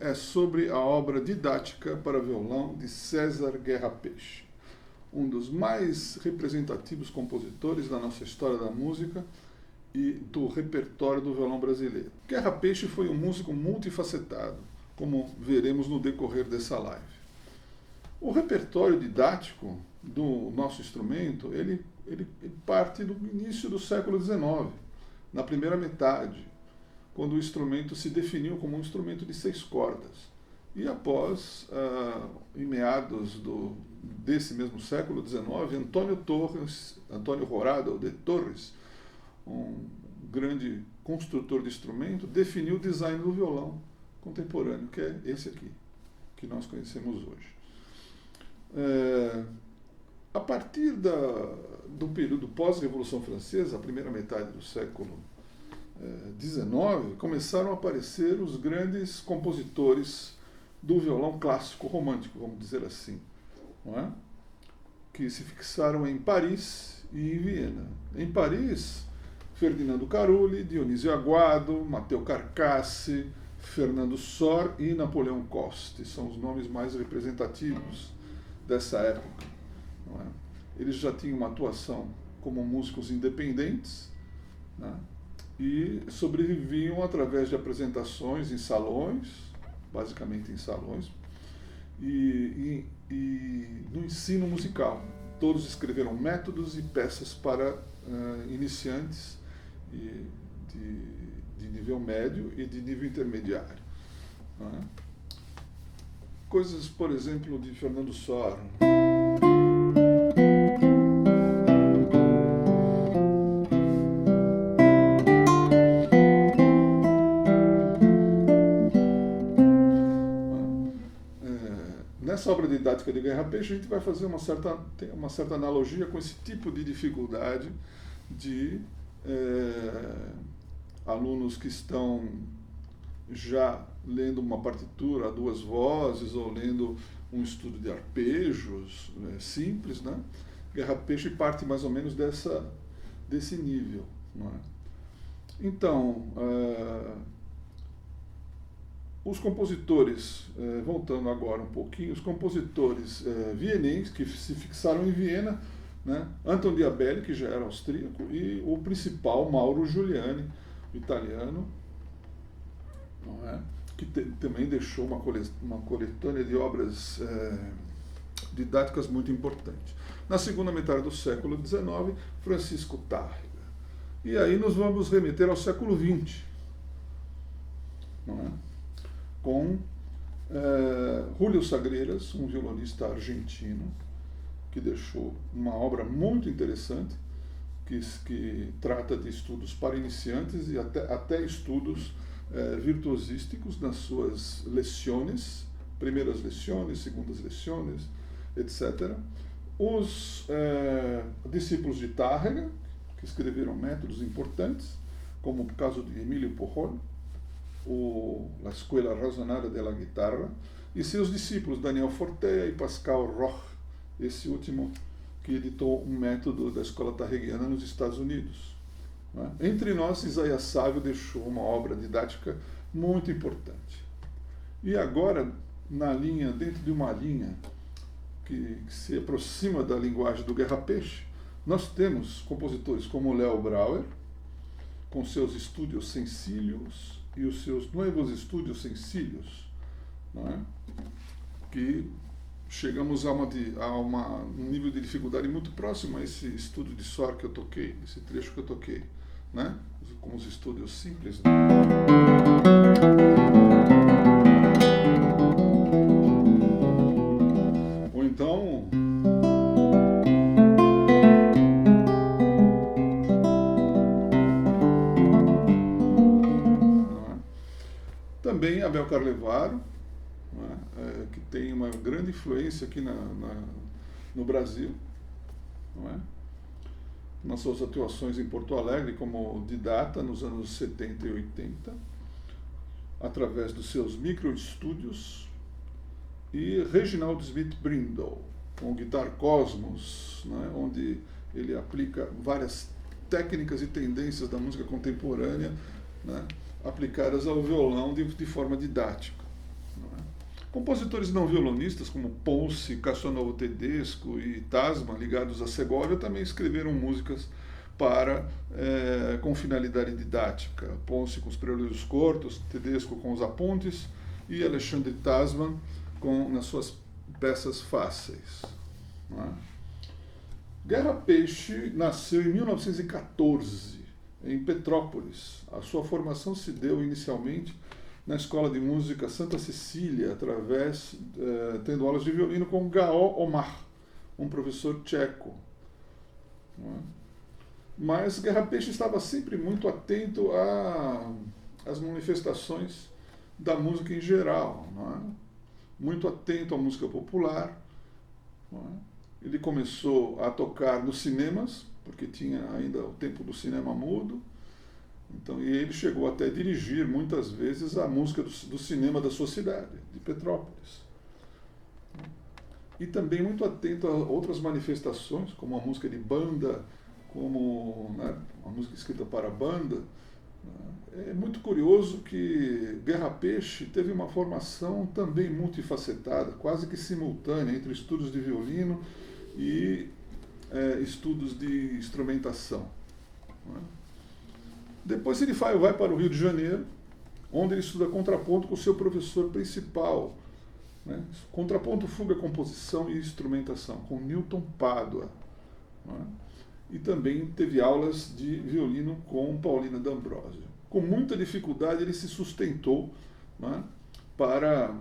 é sobre a obra didática para violão de César Guerra Peixe, um dos mais representativos compositores da nossa história da música e do repertório do violão brasileiro. Guerra Peixe foi um músico multifacetado, como veremos no decorrer dessa live. O repertório didático do nosso instrumento, ele parte do início do século XIX, na primeira metade, quando o instrumento se definiu como um instrumento de 6 cordas. E após, em meados desse mesmo século XIX, Antônio Horado de Torres, um grande construtor de instrumento, definiu o design do violão contemporâneo, que é esse aqui, que nós conhecemos hoje. A partir do período pós-Revolução Francesa, a primeira metade do século XIX, começaram a aparecer os grandes compositores do violão clássico romântico, vamos dizer assim, não é? Que se fixaram em Paris e em Viena. Em Paris, Ferdinando Carulli, Dionísio Aguado, Matteo Carcassi, Fernando Sor e Napoleão Coste são os nomes mais representativos dessa época. Não é? Eles já tinham uma atuação como músicos independentes, né? E sobreviviam através de apresentações em salões, basicamente em salões, e no ensino musical. Todos escreveram métodos e peças para iniciantes de nível médio e de nível intermediário. Não é? Coisas, por exemplo, de Fernando Sor. Nessa obra didática de Guerra Peixe, a gente vai fazer uma certa analogia com esse tipo de dificuldade de alunos que estão já lendo uma partitura a 2 vozes ou lendo um estudo de arpejos simples, né? Guerra Peixe parte mais ou menos desse nível, não é? Então, os compositores, voltando agora um pouquinho, os compositores vienenses que se fixaram em Viena, né? Anton Diabelli, que já era austríaco, e o principal, Mauro Giuliani, italiano, não é? Que também deixou uma coletânea de obras didáticas muito importante. Na segunda metade do século XIX, Francisco Tárrega. E aí nós vamos remeter ao século XX, não é? Com Julio Sagreras, um violonista argentino, que deixou uma obra muito interessante, que trata de estudos para iniciantes e até estudos virtuosísticos nas suas leções, primeiras leções, segundas leções, etc. Os discípulos de Tárrega, que escreveram métodos importantes, como o caso de Emílio Porrón, La Escuela Razonada della Guitarra, e seus discípulos Daniel Fortea e Pascal Roch, esse último que editou um método da escola tarreguiana nos Estados Unidos. Né? Entre nós, Isaías Sávio deixou uma obra didática muito importante. E agora, dentro de uma linha que se aproxima da linguagem do Guerra Peixe, nós temos compositores como Léo Brauer, com seus estúdios sencillos e os seus novos estúdios sencillos, não é? Que chegamos a um nível de dificuldade muito próximo a esse estudo de Sor que eu toquei, esse trecho que eu toquei, né? Com os estúdios simples. Né? Ou então... Também Abel Carlevaro, né, que tem uma grande influência aqui no Brasil, não é? Nas suas atuações em Porto Alegre como didata nos anos 70 e 80, através dos seus microestúdios, e Reginald Smith Brindle, com o Guitar Cosmos, né, onde ele aplica várias técnicas e tendências da música contemporânea, né, aplicadas ao violão de forma didática. não é? Compositores não violonistas, como Ponce, Castronovo Tedesco e Tasman, ligados a Segovia, também escreveram músicas com finalidade didática. Ponce com os prelúdios curtos, Tedesco com os apontes e Alexandre Tasman nas suas peças fáceis. Não é? Guerra Peixe nasceu em 1914, em Petrópolis. A sua formação se deu inicialmente na Escola de Música Santa Cecília, tendo aulas de violino com Gaó Omar, um professor tcheco. Não é? Mas Guerra Peixe estava sempre muito atento às manifestações da música em geral, não é? Muito atento à música popular. Não é? Ele começou a tocar nos cinemas, porque tinha ainda o tempo do cinema mudo. Então, e ele chegou até a dirigir muitas vezes a música do cinema da sua cidade, de Petrópolis. E também muito atento a outras manifestações, como a música de banda, como, né, a música escrita para a banda. É muito curioso que Guerra Peixe teve uma formação também multifacetada, quase que simultânea, entre estudos de violino e estudos de instrumentação. Não é? Depois ele vai para o Rio de Janeiro, onde ele estuda contraponto com o seu professor principal, né? Contraponto, fuga, composição e instrumentação, com Newton Pádua. Né? E também teve aulas de violino com Paulina D'Ambrosio. Com muita dificuldade ele se sustentou, né, para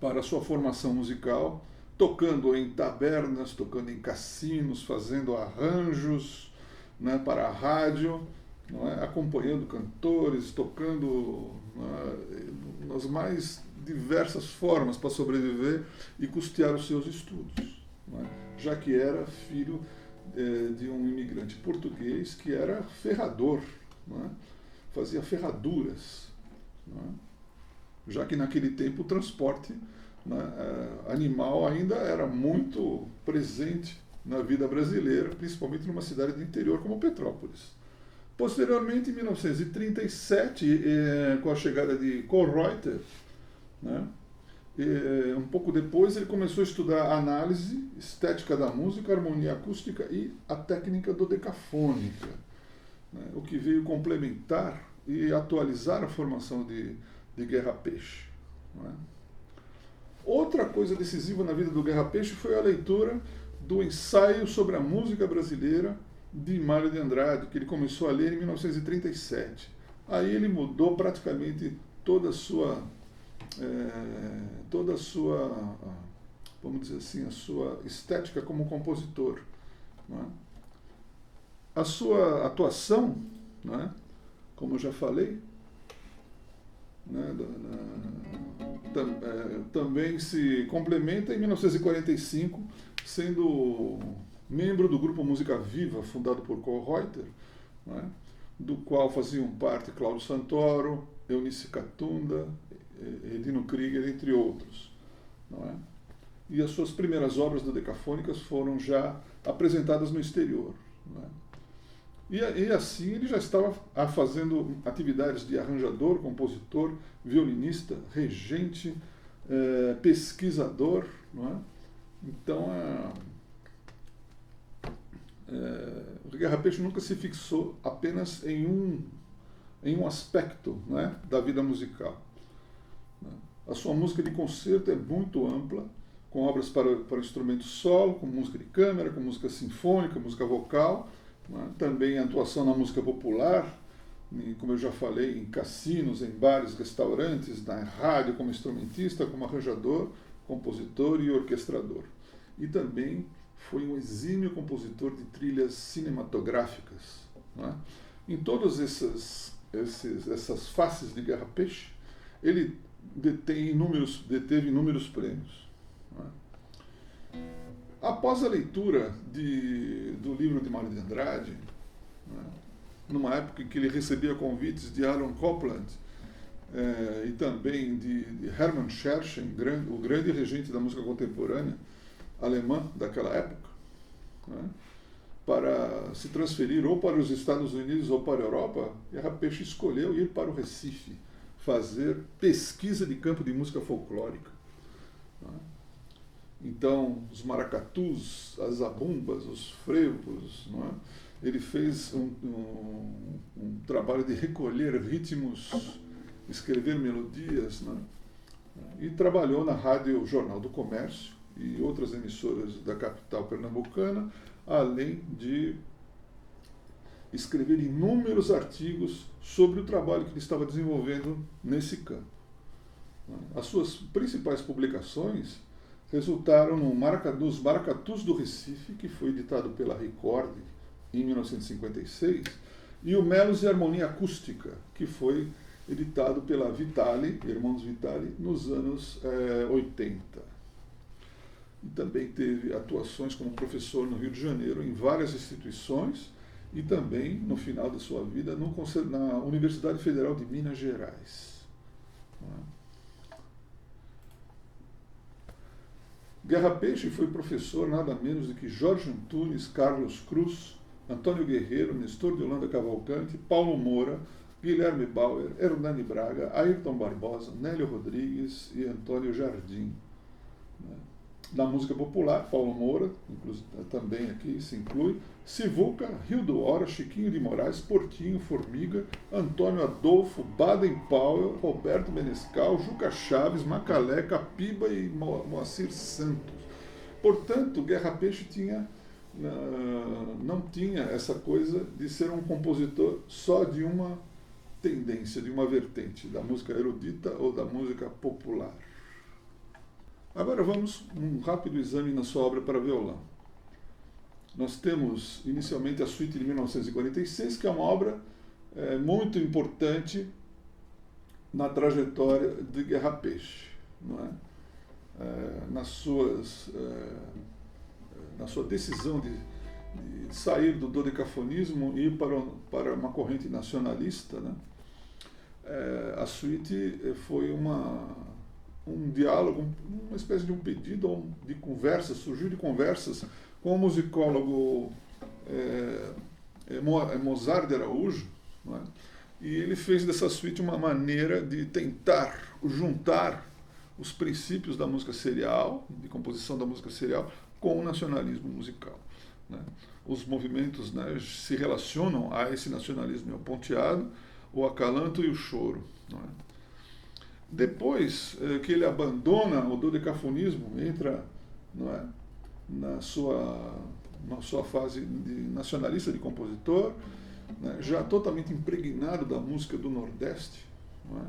a sua formação musical, tocando em tabernas, tocando em cassinos, fazendo arranjos, né, para a rádio, não é? Acompanhando cantores, tocando, nas mais diversas formas para sobreviver e custear os seus estudos, não é? Já que era filho de um imigrante português que era ferrador, não é? Fazia ferraduras, não é? Já que naquele tempo o transporte, né, animal ainda era muito presente na vida brasileira, principalmente numa cidade do interior como Petrópolis. Posteriormente, em 1937, com a chegada de Kölreuter, né, um pouco depois, ele começou a estudar análise, estética da música, harmonia acústica e a técnica dodecafônica, né, o que veio complementar e atualizar a formação de Guerra Peixe. Né. Outra coisa decisiva na vida do Guerra Peixe foi a leitura do ensaio sobre a música brasileira de Mário de Andrade, que ele começou a ler em 1937. Aí ele mudou praticamente toda a sua, vamos dizer assim, a sua estética como compositor. Não é? A sua atuação, não é? Como eu já falei, né, também se complementa em 1945, sendo membro do grupo Música Viva, fundado por Kölreuter, né, do qual faziam parte Cláudio Santoro, Eunice Catunda, Edino Krieger, entre outros. Não é? E as suas primeiras obras dodecafônicas foram já apresentadas no exterior. Não é? E assim ele já estava fazendo atividades de arranjador, compositor, violinista, regente, pesquisador. Não é? Então, o Guerra Peixe nunca se fixou apenas em um aspecto, né, da vida musical. A sua música de concerto é muito ampla, com obras para instrumento solo, com música de câmara, com música sinfônica, música vocal, né, também atuação na música popular, como eu já falei, em cassinos, em bares, restaurantes, na rádio, como instrumentista, como arranjador, compositor e orquestrador. E também foi um exímio compositor de trilhas cinematográficas. Né? Em todas essas faces de Guerra Peixe, ele deteve inúmeros prêmios. Né? Após a leitura do livro de Mário de Andrade, né, numa época em que ele recebia convites de Aaron Copland e também de Hermann Scherchen, o grande regente da música contemporânea alemã daquela época, né, para se transferir ou para os Estados Unidos ou para a Europa, Guerra Peixe escolheu ir para o Recife, fazer pesquisa de campo de música folclórica. Então, os maracatus, as zabumbas, os frevos, não é? Ele fez um trabalho de recolher ritmos, escrever melodias, não é? E trabalhou na Rádio Jornal do Comércio e outras emissoras da capital pernambucana, além de escrever inúmeros artigos sobre o trabalho que ele estava desenvolvendo nesse campo. As suas principais publicações resultaram nos Maracatus do Recife, que foi editado pela Record em 1956, e o Melos e Harmonia Acústica, que foi editado pela Vitale, Irmãos Vitale, nos anos 80. E também teve atuações como professor no Rio de Janeiro em várias instituições e também, no final da sua vida, na Universidade Federal de Minas Gerais. Guerra Peixe foi professor nada menos do que Jorge Antunes, Carlos Cruz, Antônio Guerreiro, Nestor de Holanda Cavalcante, Paulo Moura, Guilherme Bauer, Hernani Braga, Ayrton Barbosa, Nélio Rodrigues e Antônio Jardim. Na música popular, Paulo Moura, também aqui se inclui, Sivuca, Rio do Hora, Chiquinho de Moraes, Portinho, Formiga, Antônio Adolfo, Baden Powell, Roberto Menescal, Juca Chaves, Macalé, Capiba e Moacir Santos. Portanto, Guerra Peixe não tinha essa coisa de ser um compositor só de uma tendência, de uma vertente, da música erudita ou da música popular. Agora vamos um rápido exame na sua obra para violão. Nós temos inicialmente a suíte de 1946, que é uma obra muito importante na trajetória de Guerra Peixe, não é? Na sua decisão de sair do dodecafonismo e ir para uma corrente nacionalista, né? A suíte foi um diálogo, uma espécie de um pedido de conversa, surgiu de conversas com o musicólogo Mozart de Araújo, não é? E ele fez dessa suíte uma maneira de tentar juntar os princípios da música serial, de composição da música serial, com o nacionalismo musical, né? Os movimentos, né, se relacionam a esse nacionalismo, o ponteado, o acalanto e o choro, não é? Depois que ele abandona o dodecafonismo, entra, não é, na sua fase de nacionalista, de compositor, né, já totalmente impregnado da música do Nordeste, não é?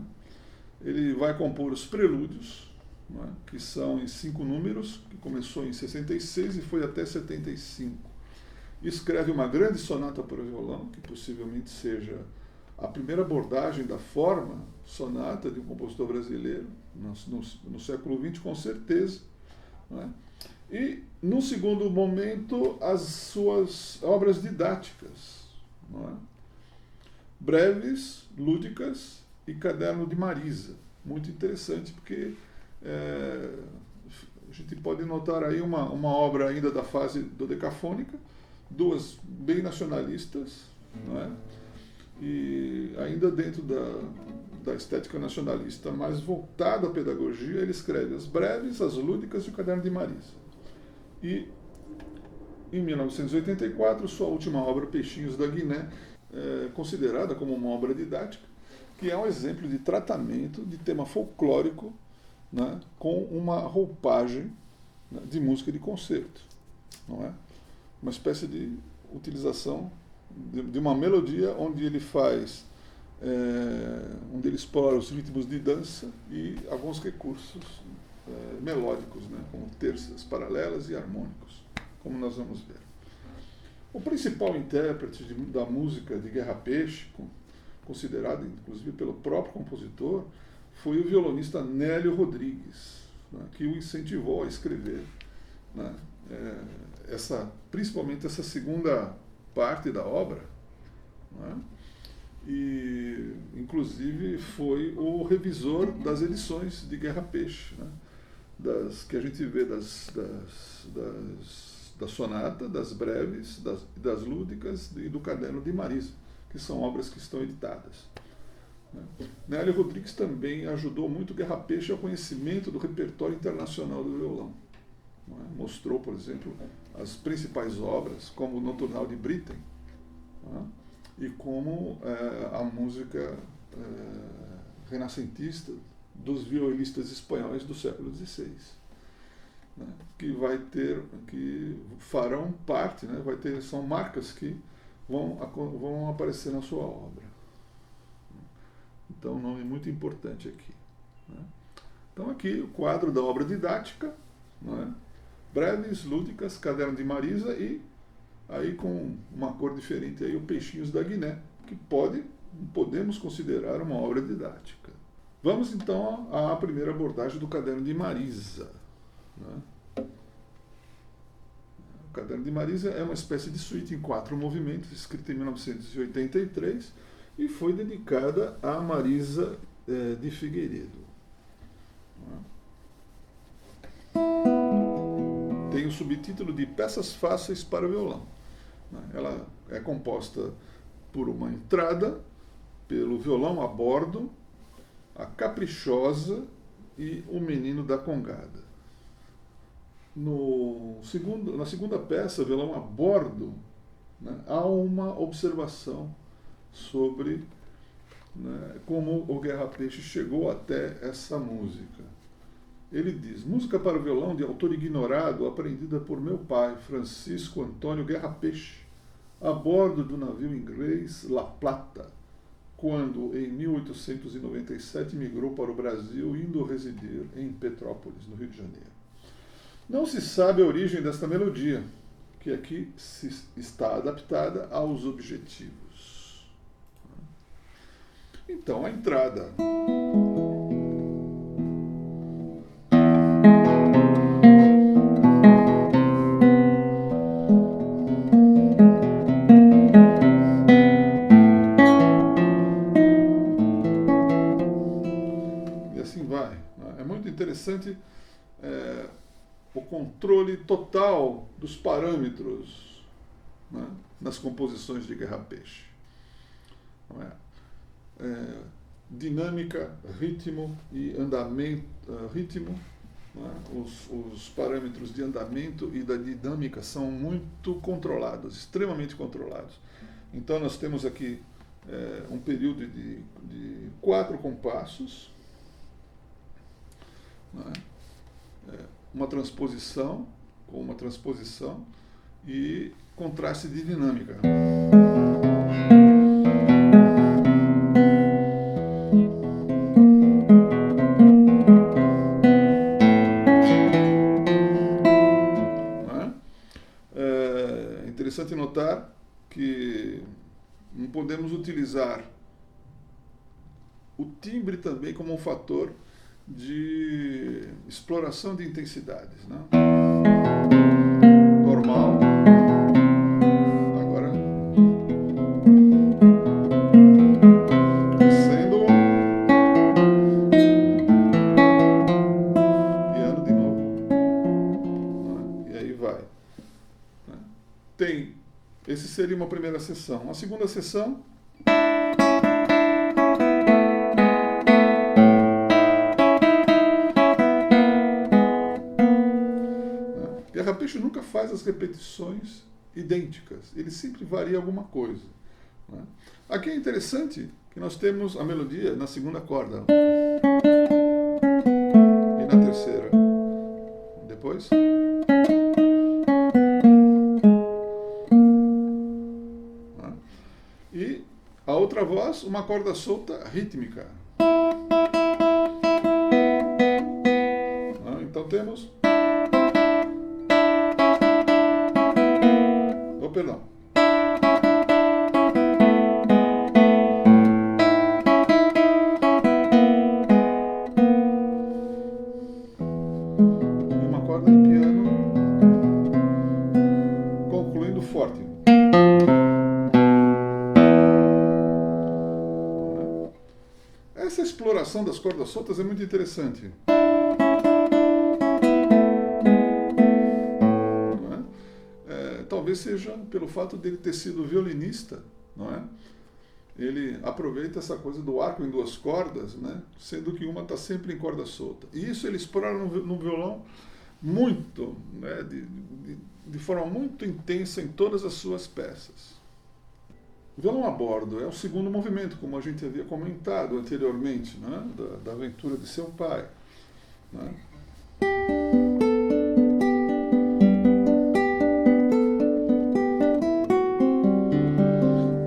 Ele vai compor os prelúdios, não é, que são em 5 números, que começou em 66 e foi até 75. Escreve uma grande sonata para violão, que possivelmente seja a primeira abordagem da forma sonata de um compositor brasileiro, no século XX, com certeza, não é? E, no segundo momento, as suas obras didáticas, não é? Breves, lúdicas e Caderno de Marisa. Muito interessante, porque a gente pode notar aí uma obra ainda da fase dodecafônica, duas bem nacionalistas, não é? E ainda dentro da estética nacionalista, mais voltada à pedagogia, ele escreve as breves, as lúdicas e o Caderno de Marisa. E, em 1984, sua última obra, Peixinhos da Guiné, considerada como uma obra didática, que é um exemplo de tratamento de tema folclórico, né, com uma roupagem, né, de música de concerto, não é? Uma espécie de utilização de uma melodia onde ele faz, onde ele explora os ritmos de dança e alguns recursos melódicos, né, como terças paralelas e harmônicos, como nós vamos ver. O principal intérprete da música de Guerra Peixe, considerado inclusive pelo próprio compositor, foi o violonista Nélio Rodrigues, né, que o incentivou a escrever, né, principalmente essa segunda parte da obra, né, e inclusive foi o revisor das edições de Guerra Peixe, né, que a gente vê da sonata, das breves, das lúdicas e do Caderno de Marisa, que são obras que estão editadas. Nélio Rodrigues também ajudou muito Guerra Peixe ao conhecimento do repertório internacional do violão. Mostrou, por exemplo, as principais obras, como o Nocturnal de Britten, e como a música renascentista dos violinistas espanhóis do século XVI, que farão parte, são marcas que vão aparecer na sua obra. Então, um nome muito importante aqui. Então, aqui o quadro da obra didática, Breves, Lúdicas, Caderno de Marisa e aí com uma cor diferente, aí o Peixinhos da Guiné, que podemos considerar uma obra didática. Vamos então à primeira abordagem do Caderno de Marisa. O Caderno de Marisa é uma espécie de suíte em 4 movimentos, escrita em 1983, e foi dedicada a Marisa de Figueiredo. Tem o subtítulo de Peças Fáceis para Violão. Ela é composta por uma entrada, pelo violão a bordo, a caprichosa e o menino da congada. Na segunda peça, violão a bordo, há uma observação sobre como o Guerra Peixe chegou até essa música. Ele diz: música para o violão de autor ignorado, aprendida por meu pai, Francisco Antônio Guerra Peixe, a bordo do navio inglês La Plata, quando, em 1897, migrou para o Brasil, indo residir em Petrópolis, no Rio de Janeiro. Não se sabe a origem desta melodia, que aqui está adaptada aos objetivos. Então, a entrada. E assim vai. É muito interessante o controle total dos parâmetros nas composições de Guerra Peixe. Dinâmica, ritmo e andamento, os parâmetros de andamento e da dinâmica são muito controlados, extremamente controlados. Então nós temos aqui um período de 4 compassos, uma transposição, com uma transposição e contraste de dinâmica. É interessante notar que não podemos utilizar o timbre também como um fator de exploração de intensidades. Normal. Agora, descendo. Piano de novo. E aí vai. Esse seria uma primeira sessão. A segunda sessão. Guerra Peixe nunca faz as repetições idênticas, ele sempre varia alguma coisa. Aqui é interessante que nós temos a melodia na segunda corda e na terceira. Depois. E a outra voz, uma corda solta rítmica. Então temos. Perdão. E uma corda em piano, concluindo forte. Essa exploração das cordas soltas é muito interessante. Talvez seja pelo fato dele ter sido violinista, não é? ele aproveita essa coisa do arco em duas cordas, né? Sendo que uma está sempre em corda solta. E isso ele explora no violão muito, né? De forma muito intensa em todas as suas peças. O violão a bordo é o segundo movimento, como a gente havia comentado anteriormente, né? Da aventura de seu pai. Né?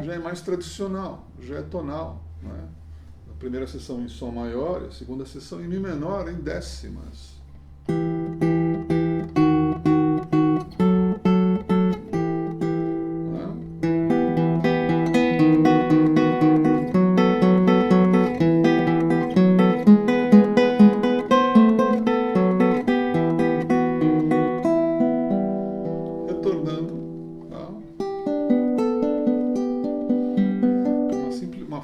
Já é mais tradicional, já é tonal. Né? A primeira sessão em Sol maior, a segunda sessão em Mi menor, em décimas.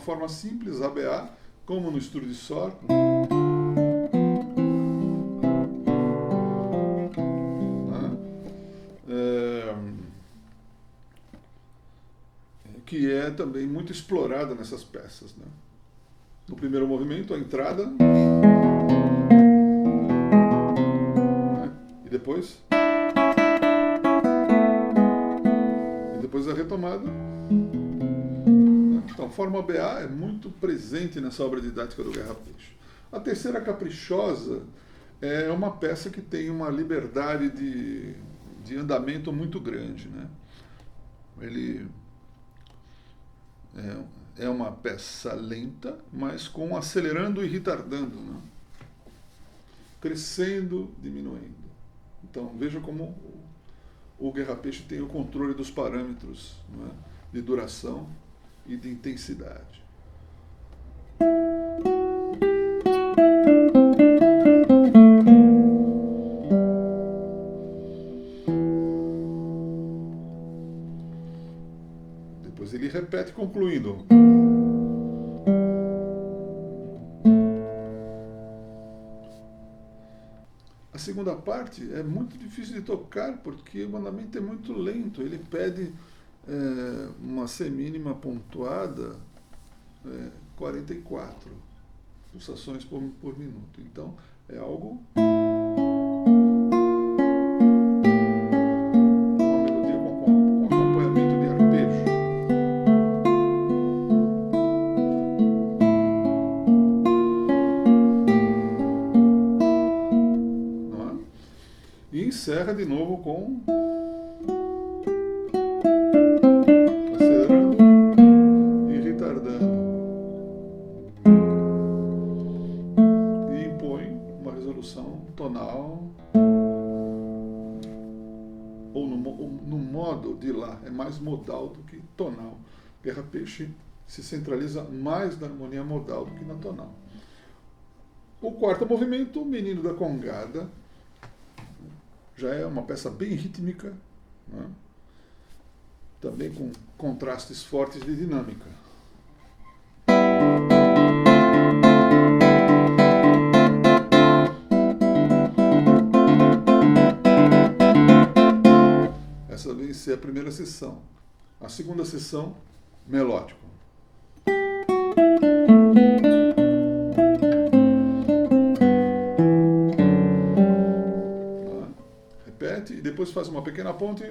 Forma simples, ABA, como no estudo de Sol, né? Que é também muito explorada nessas peças. Né? No primeiro movimento, a entrada, né? e depois a retomada. Então, a forma BA é muito presente nessa obra didática do Guerra Peixe. A terceira caprichosa é uma peça que tem uma liberdade de andamento muito grande. Né? Ele é uma peça lenta, mas com acelerando e retardando, né? Crescendo, diminuindo. Então, veja como o Guerra Peixe tem o controle dos parâmetros, né? De duração e de intensidade. Depois ele repete, concluindo. A segunda parte é muito difícil de tocar porque o andamento é muito lento. Ele pede uma semínima pontuada, 44 pulsações por minuto. Então, é algo... uma melodia com acompanhamento de arpejo. Não é? E encerra de novo com... tonal, ou no modo de lá, é mais modal do que tonal. Guerra Peixe se centraliza mais na harmonia modal do que na tonal. O quarto movimento, Menino da Congada, já é uma peça bem rítmica, né? Também com contrastes fortes de dinâmica. Essa vem ser a primeira sessão. A segunda sessão, melódico. Repete e depois faz uma pequena ponte e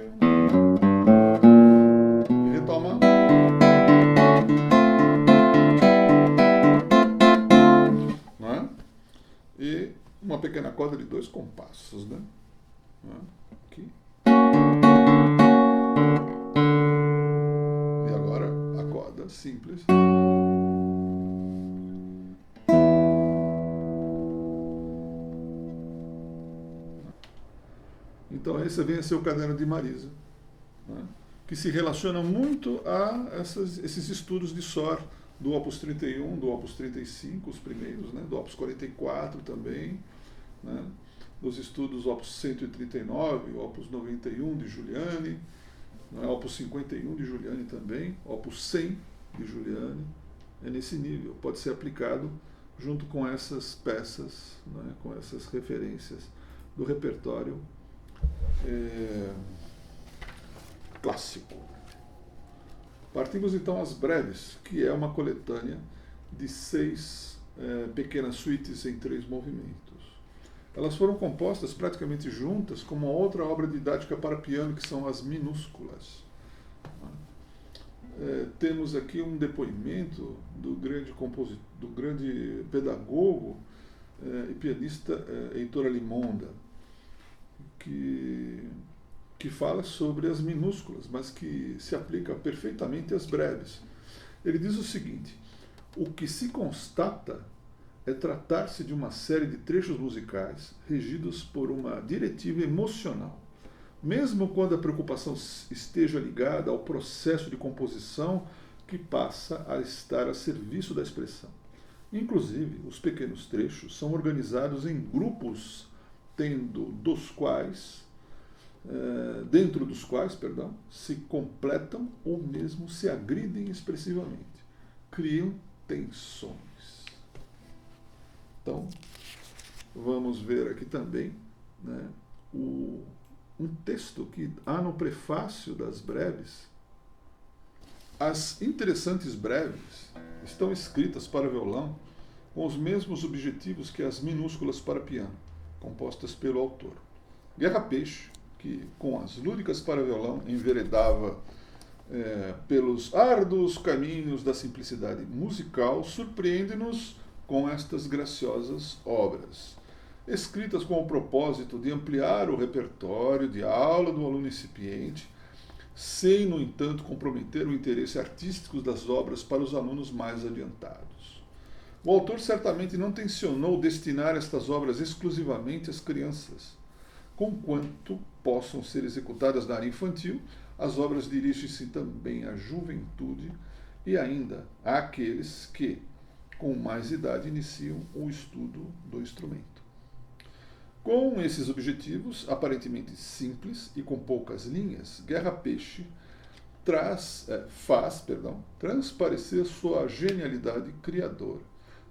retoma. Não é? E uma pequena corda de 2 compassos, né? Aqui. E agora a corda simples. Então esse vem a ser o caderno de Marisa, né? Que se relaciona muito a esses estudos de SOR do Opus 31, do Opus 35, os primeiros, né? Do Opus 44 também, né? Dos estudos Opus 139, Opus 91 de Giuliani, né? Opus 51 de Giuliani também, Opus 100 de Giuliani, é nesse nível, pode ser aplicado junto com essas peças, né? Com essas referências do repertório clássico. Partimos então às breves, que é uma coletânea de 6 pequenas suítes em 3 movimentos. Elas foram compostas praticamente juntas com uma outra obra didática para piano, que são as minúsculas. Temos aqui um depoimento do grande pedagogo e pianista Heitor Alimonda, que fala sobre as minúsculas, mas que se aplica perfeitamente às breves. Ele diz o seguinte: o que se constata é tratar-se de uma série de trechos musicais regidos por uma diretiva emocional, mesmo quando a preocupação esteja ligada ao processo de composição que passa a estar a serviço da expressão. Inclusive, os pequenos trechos são organizados em grupos, dentro dos quais se completam ou mesmo se agridem expressivamente, criam tensões. Então, vamos ver aqui também, né, um texto que há no prefácio das breves. As interessantes breves estão escritas para violão com os mesmos objetivos que as minúsculas para piano, compostas pelo autor. Guerra Peixe, que com as lúdicas para violão enveredava pelos árduos caminhos da simplicidade musical, surpreende-nos com estas graciosas obras, escritas com o propósito de ampliar o repertório de aula do aluno incipiente, sem, no entanto, comprometer o interesse artístico das obras para os alunos mais adiantados. O autor certamente não tencionou destinar estas obras exclusivamente às crianças, conquanto possam ser executadas na área infantil, as obras dirigem-se também à juventude e ainda àqueles que, com mais idade, iniciam o estudo do instrumento. Com esses objetivos, aparentemente simples e com poucas linhas, Guerra Peixe faz transparecer sua genialidade criadora,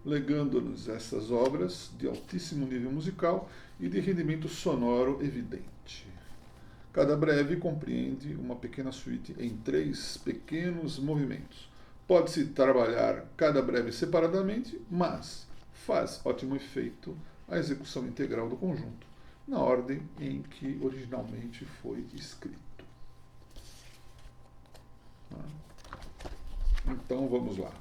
legando-nos essas obras de altíssimo nível musical e de rendimento sonoro evidente. Cada breve compreende uma pequena suíte em 3 pequenos movimentos. Pode-se trabalhar cada breve separadamente, mas faz ótimo efeito a execução integral do conjunto, na ordem em que originalmente foi escrito. Então vamos lá.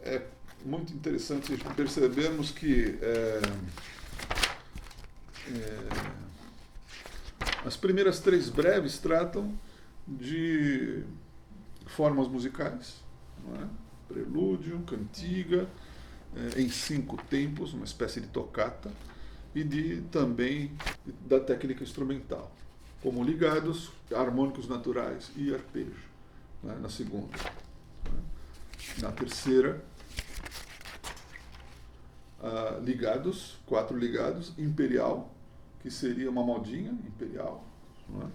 É muito interessante percebermos que as primeiras 3 breves tratam de formas musicais, não é? Prelúdio, cantiga, em 5 tempos, uma espécie de tocata, e também da técnica instrumental, como ligados, harmônicos naturais e arpejo, né, na segunda. Na terceira, ligados, 4 ligados, imperial, que seria uma modinha imperial, não é?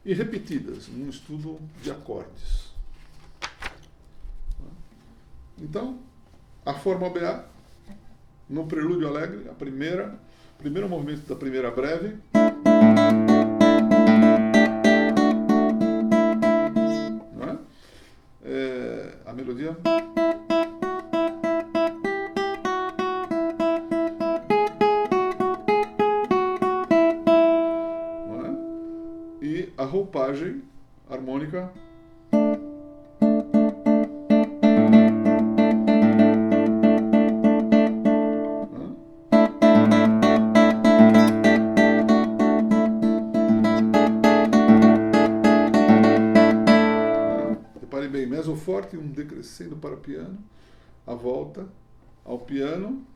E repetidas, num estudo de acordes. Então, a forma BA, no prelúdio alegre, primeiro movimento da primeira breve, não é? A melodia. Não é? E a roupagem harmônica. Meso forte, um decrescendo para piano, a volta ao piano,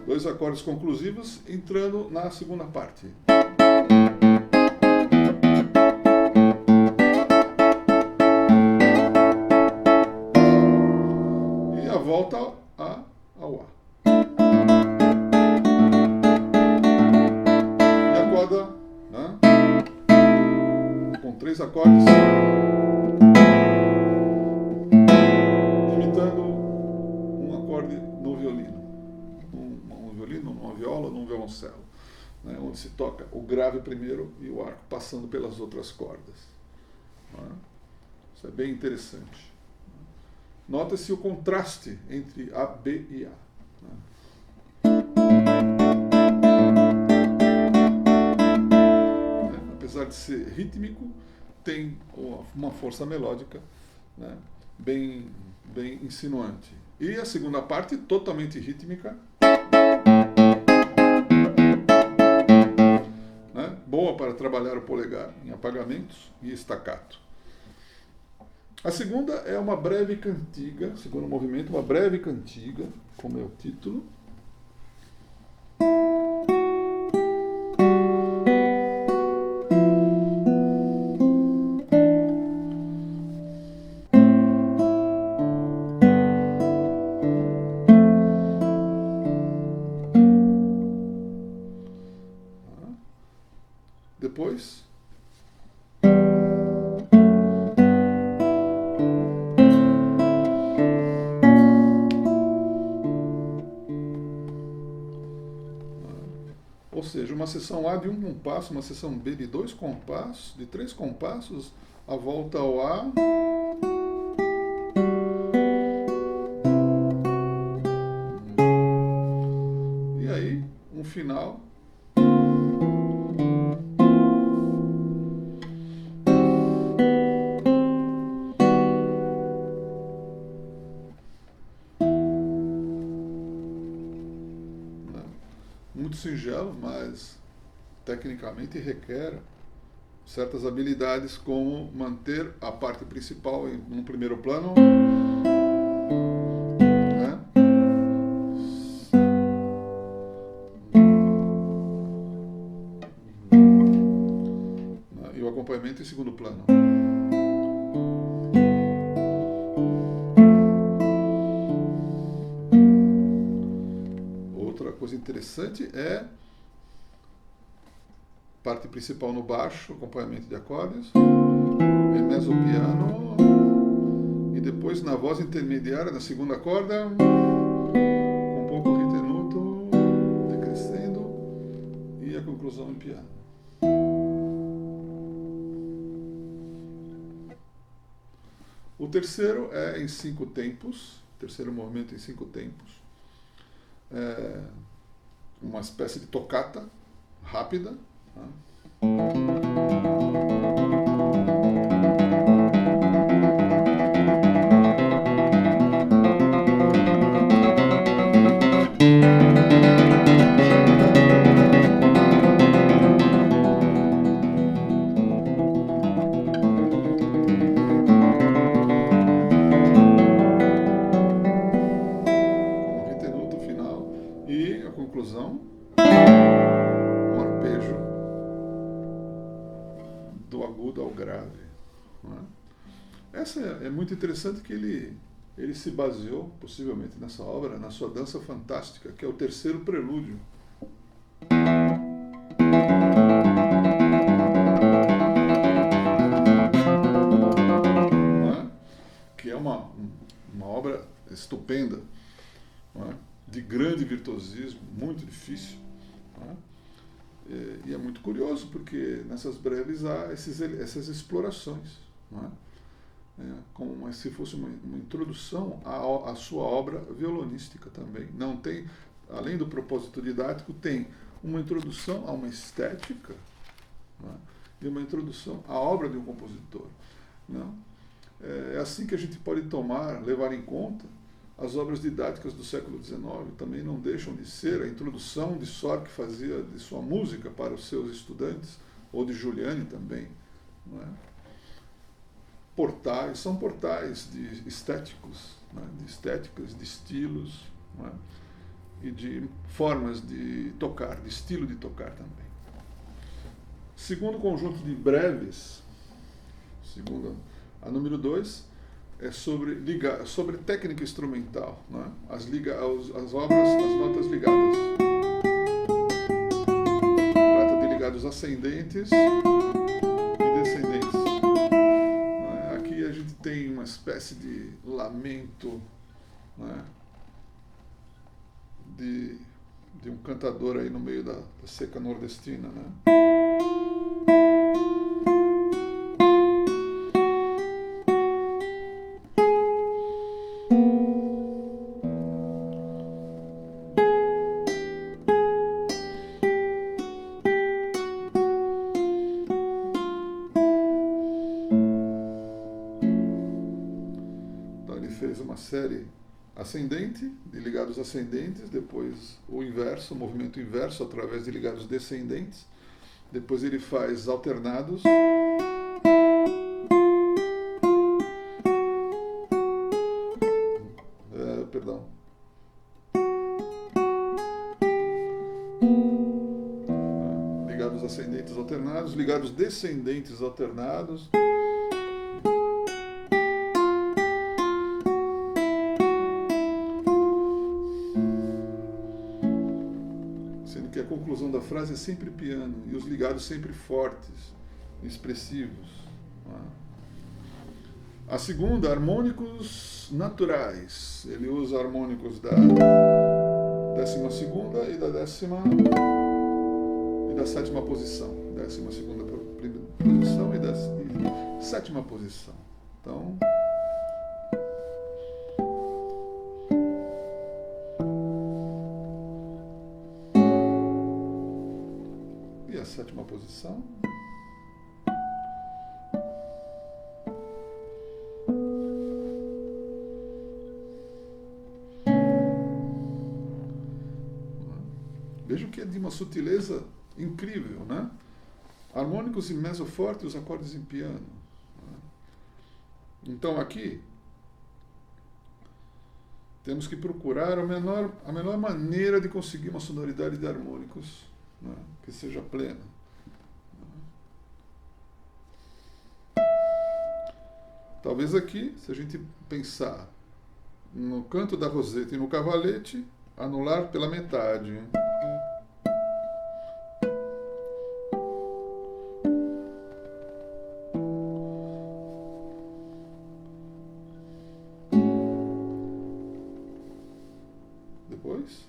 2 acordes conclusivos, entrando na segunda parte. E a volta ao A. E a coda, né? Com 3 acordes, imitando um acorde no violino, numa viola, num violoncelo. né, onde se toca o grave primeiro e o arco passando pelas outras cordas. Né? Isso é bem interessante. Nota-se o contraste entre A, B e A. Apesar de ser rítmico, tem uma força melódica, né, bem insinuante. E a segunda parte, totalmente rítmica, né, boa para trabalhar o polegar em apagamentos e staccato. A segunda é uma breve cantiga, segundo movimento, uma breve cantiga, como é o título. Depois, ou seja, uma seção A de um compasso, uma seção B de 2 compassos, de 3 compassos, a volta ao A. E aí, um final. Muito singelo, mas tecnicamente requer certas habilidades, como manter a parte principal no primeiro plano, né? E o acompanhamento em segundo plano. Outra coisa interessante é parte principal no baixo, acompanhamento de acordes, mezzopiano, e depois na voz intermediária, na segunda corda, com um pouco ritenuto, decrescendo, e a conclusão em piano. O terceiro é em 5 tempos, terceiro movimento em 5 tempos, uma espécie de toccata rápida. Conclusão, um arpejo do agudo ao grave. Não é? Essa é muito interessante, que ele se baseou, possivelmente, nessa obra, na sua dança fantástica, que é o terceiro prelúdio. Não é? Que é uma obra estupenda. Não é? De grande virtuosismo, muito difícil. Né? E é muito curioso, porque nessas breves há essas explorações, né? Como se fosse uma introdução à sua obra violonística também. Não tem, além do propósito didático, tem uma introdução a uma estética, né? E uma introdução à obra de um compositor. Não? É assim que a gente pode levar em conta as obras didáticas do século XIX. Também não deixam de ser a introdução de Sorg, que fazia de sua música para os seus estudantes, ou de Giuliani também. Não é? São portais estéticos, né? De estéticas, de estilos, não é? E de formas de tocar, de estilo de tocar também. Segundo conjunto de breves, a número 2, é sobre técnica instrumental, né? As obras, as notas ligadas. Trata de ligados ascendentes e descendentes. Aqui a gente tem uma espécie de lamento, né? de um cantador aí no meio da seca nordestina, né? Então ele fez uma série ascendente, de ligados ascendentes, depois o inverso, o movimento inverso através de ligados descendentes, depois ele faz alternados, perdão, ligados ascendentes alternados, ligados descendentes alternados, que a conclusão da frase é sempre piano e os ligados sempre fortes, expressivos. A segunda, harmônicos naturais. Ele usa harmônicos da 12ª e da 7ª posição. 12ª posição e 7ª posição. Então, a 7ª posição. Vejam que é de uma sutileza incrível, né? Harmônicos em mezzo forte e os acordes em piano. Então aqui temos que procurar a menor maneira de conseguir uma sonoridade de harmônicos, né, que seja plena. Talvez aqui, se a gente pensar no canto da roseta e no cavalete, anular pela metade. Depois.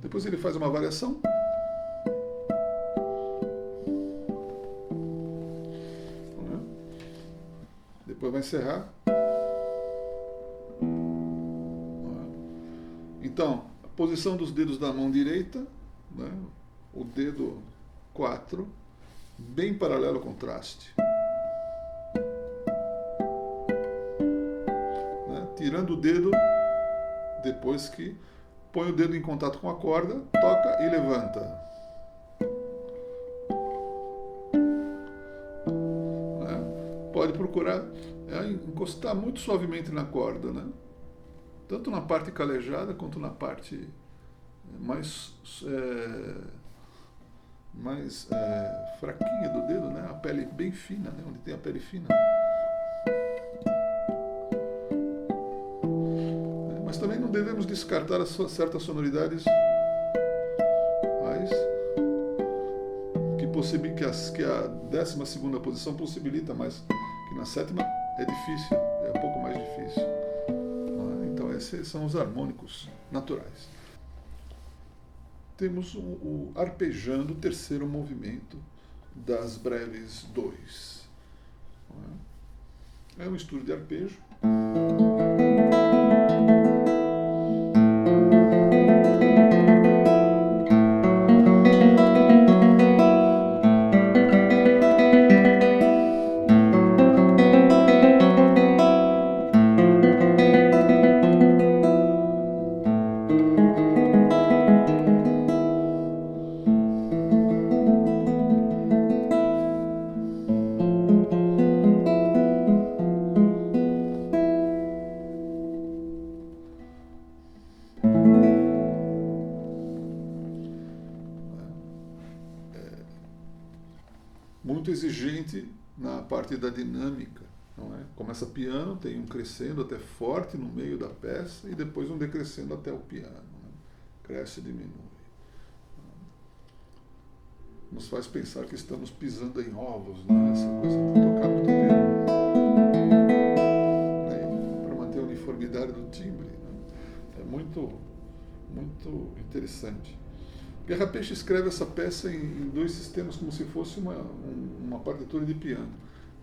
Depois ele faz uma variação. Depois vai encerrar. Então, a posição dos dedos da mão direita, né? O dedo 4, bem paralelo ao contraste. Né? Tirando o dedo depois que põe o dedo em contato com a corda, toca e levanta. Né? Pode procurar encostar muito suavemente na corda, né? Tanto na parte calejada quanto na parte mais fraquinha do dedo, né? A pele bem fina, né? Onde tem a pele fina. Mas também não devemos descartar certas sonoridades que a 12ª posição possibilita, mas que na 7ª é difícil, é um pouco mais difícil. Então esses são os harmônicos naturais. Temos o arpejando, o terceiro movimento das breves 2. É um estudo de arpejo. Muito exigente na parte da dinâmica, não é? Começa piano, tem um crescendo até forte no meio da peça e depois um decrescendo até o piano, né? Cresce e diminui. nos faz pensar que estamos pisando em ovos, né? Essa coisa de tocar muito bem, para manter a uniformidade do timbre, né? É muito, muito interessante. Guerra Peixe escreve essa peça em dois sistemas, como se fosse uma partitura de piano.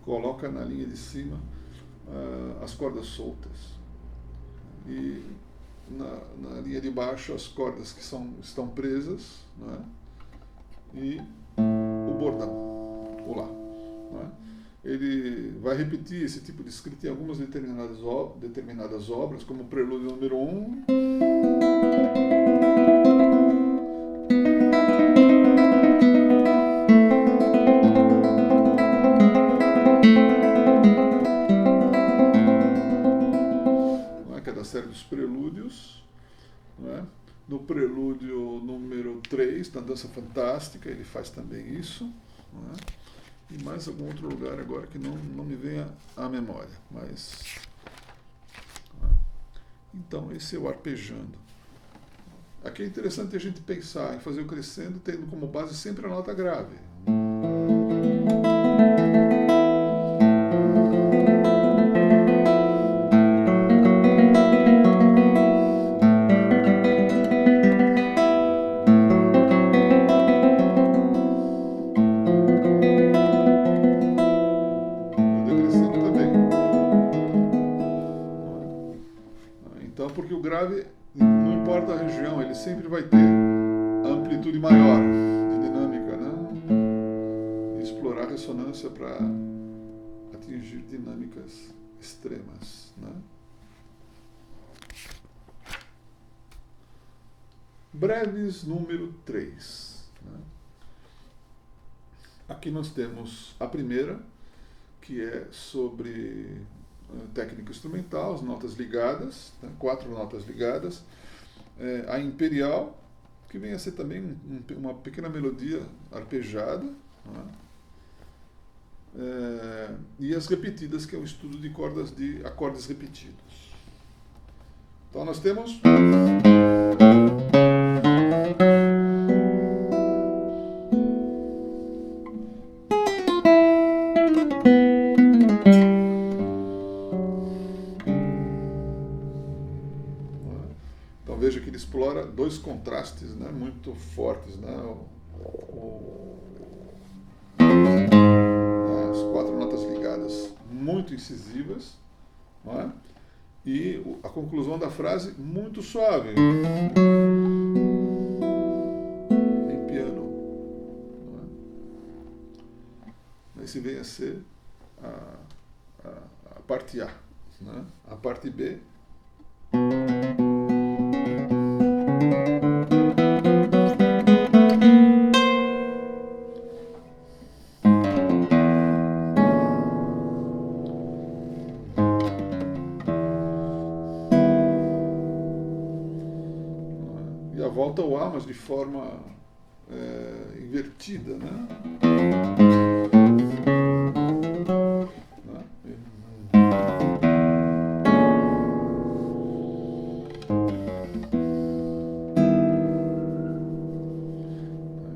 Coloca na linha de cima as cordas soltas e na linha de baixo as cordas que estão presas, né? E o bordão, o lá, né? Ele vai repetir esse tipo de escrita em algumas determinadas obras, como o Prelúdio número 1. Que é da série dos Prelúdios, né? No Prelúdio número 3, na Dança Fantástica, ele faz também isso, né? E mais algum outro lugar agora que não me vem à memória, mas... né? Então, esse é o arpejando. Aqui é interessante a gente pensar em fazer o crescendo tendo como base sempre a nota grave. Então, porque o grave, não importa a região, ele sempre vai ter amplitude maior de dinâmica, né? E explorar a ressonância para atingir dinâmicas extremas, né? Breves número 3. Né? Aqui nós temos a primeira, que é sobre técnica instrumental, as notas ligadas, né? 4 notas ligadas, a imperial, que vem a ser também uma pequena melodia arpejada, né? E as repetidas, que é um estudo de cordas de acordes repetidos. Então nós temos... Então veja que ele explora dois contrastes, né, muito fortes, né, as 4 notas ligadas muito incisivas, não é? E a conclusão da frase muito suave, em piano. Não é? Esse vem a ser a parte A, né? A parte B. E a volta ao A, mas de forma invertida, né?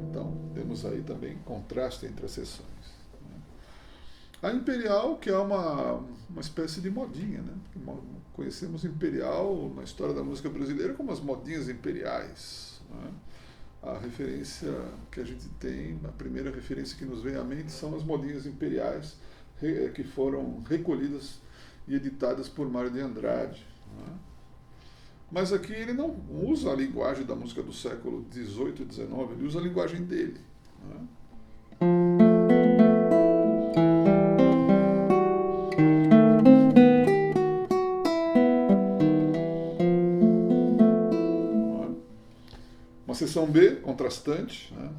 Então, temos aí também contraste entre as seções. A imperial, que é uma espécie de modinha, né? Conhecemos imperial na história da música brasileira como as modinhas imperiais, né? A referência que a gente tem, a primeira referência que nos vem à mente são as modinhas imperiais, que foram recolhidas e editadas por Mário de Andrade, né? Mas aqui ele não usa a linguagem da música do século XVIII e XIX, ele usa a linguagem dele, né? Uma seção B, contrastante, né?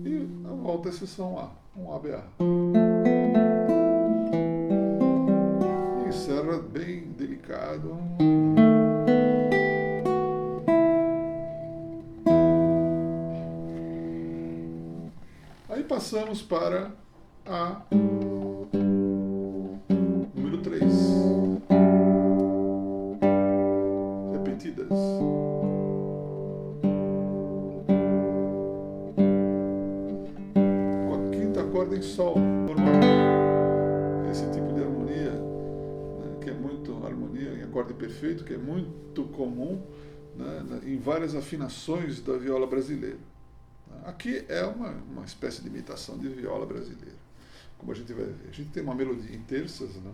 E a volta é seção A, um ABA. E encerra bem delicado. passamos para a número 3. Repetidas. Com a quinta corda em Sol, normal. Esse tipo de harmonia, né, que é muito harmonia em acorde perfeito, que é muito comum, né, em várias afinações da viola brasileira. Aqui é uma espécie de imitação de viola brasileira, como a gente vai ver. A gente tem uma melodia em terças, né?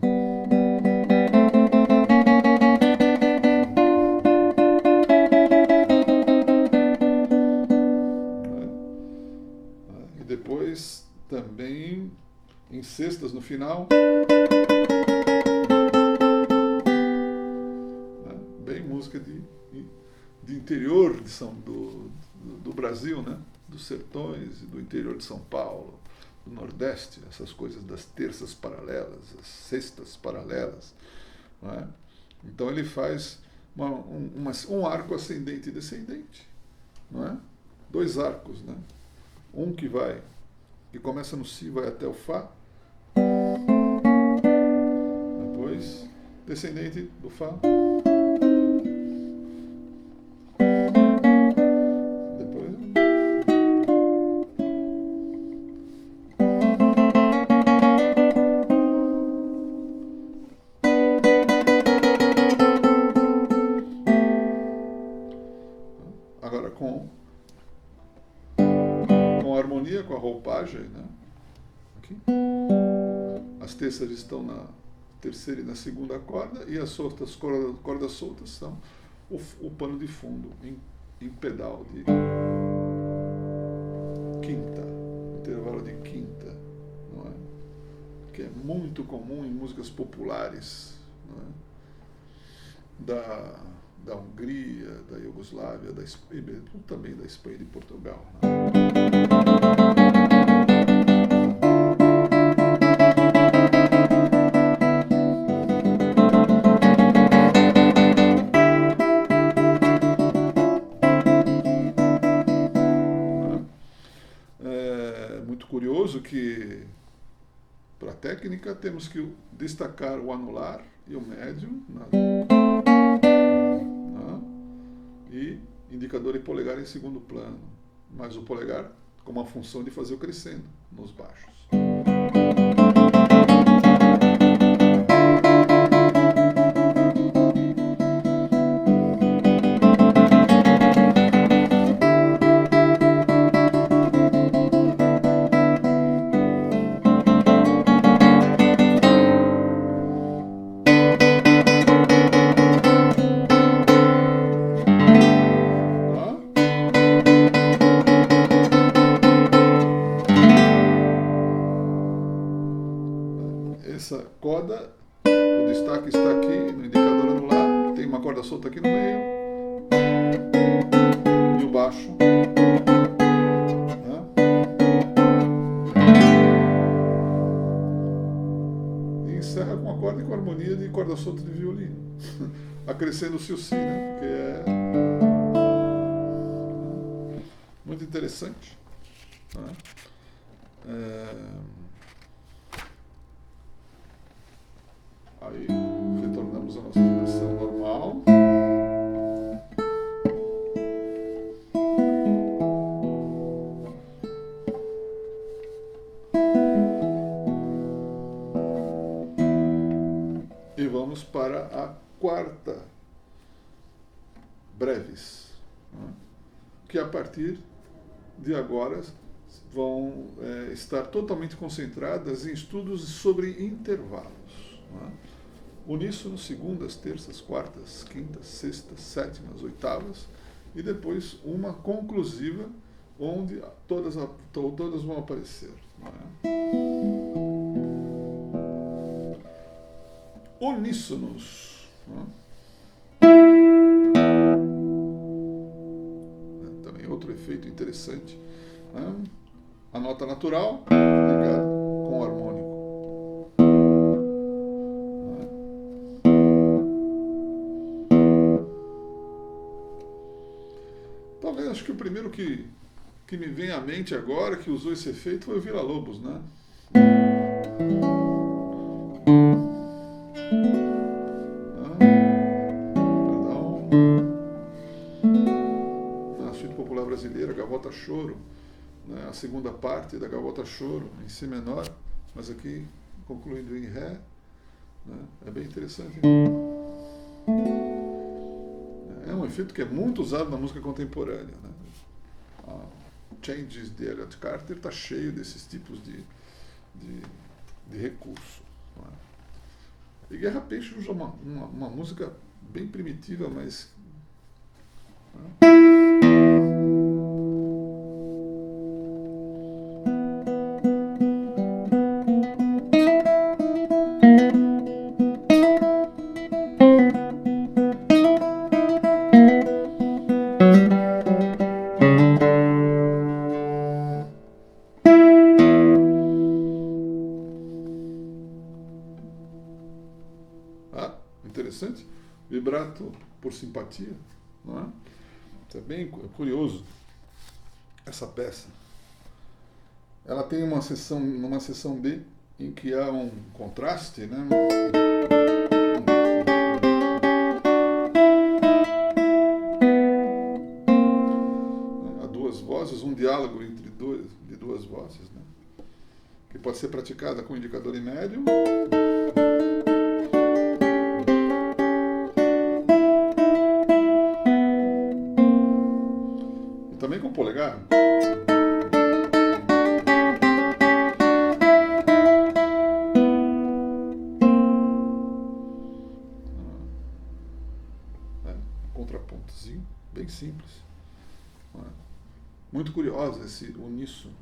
E depois também em sextas no final. Bem música de interior do Brasil, né? Dos sertões e do interior de São Paulo, do Nordeste, essas coisas das terças paralelas, as sextas paralelas. Não é? Então ele faz um arco ascendente e descendente. Não é? 2 arcos, né? Um que começa no Si, vai até o Fá, depois descendente do Fá, agora com a harmonia, com a roupagem, né? Aqui. As terças estão na terceira e na segunda corda, e as cordas soltas são o pano de fundo em pedal de quinta, intervalo de quinta, não é? Que é muito comum em músicas populares, não é? Da Hungria, da Iugoslávia, da Espanha, também da Espanha e de Portugal. Né? É muito curioso que, para a técnica, temos que destacar o anular e o médio, e indicador e polegar em segundo plano, mas o polegar com uma função de fazer o crescendo nos baixos. Essa corda, o destaque está aqui no indicador anular, tem uma corda solta aqui no meio, e o baixo. E encerra com acorde com harmonia de corda solta de violino, acrescendo-se o Si, né? Porque é muito interessante. Né? Aí retornamos à nossa afinação normal. E vamos para a quarta breves, né? Que a partir de agora vão estar totalmente concentradas em estudos sobre intervalos. Né? Uníssono, segundas, terças, quartas, quintas, sextas, sétimas, oitavas, e depois uma conclusiva, onde todas vão aparecer. Né? Uníssonos. Né? Também outro efeito interessante. Né? A nota natural ligada com o harmônico. Talvez, acho que o primeiro que que me vem à mente agora, que usou esse efeito, foi o Villa-Lobos, né? Na suíte popular brasileira, Gavota Choro, né? A segunda parte da Gavota Choro, em Si menor, mas aqui concluindo em Ré, né? É bem interessante. É um efeito que é muito usado na música contemporânea, né? Changes de Elliott Carter está cheio desses tipos de recurso. Né? E Guerra Peixe usa uma música bem primitiva, mas... Né? Interessante, vibrato por simpatia, não é? Isso é bem curioso, essa peça. Ela tem uma seção B em que há um contraste, né? Há duas vozes, um diálogo entre duas vozes, né? Que pode ser praticada com indicador em médio. Também com polegar. Contrapontozinho, bem simples. Muito curioso esse uníssono.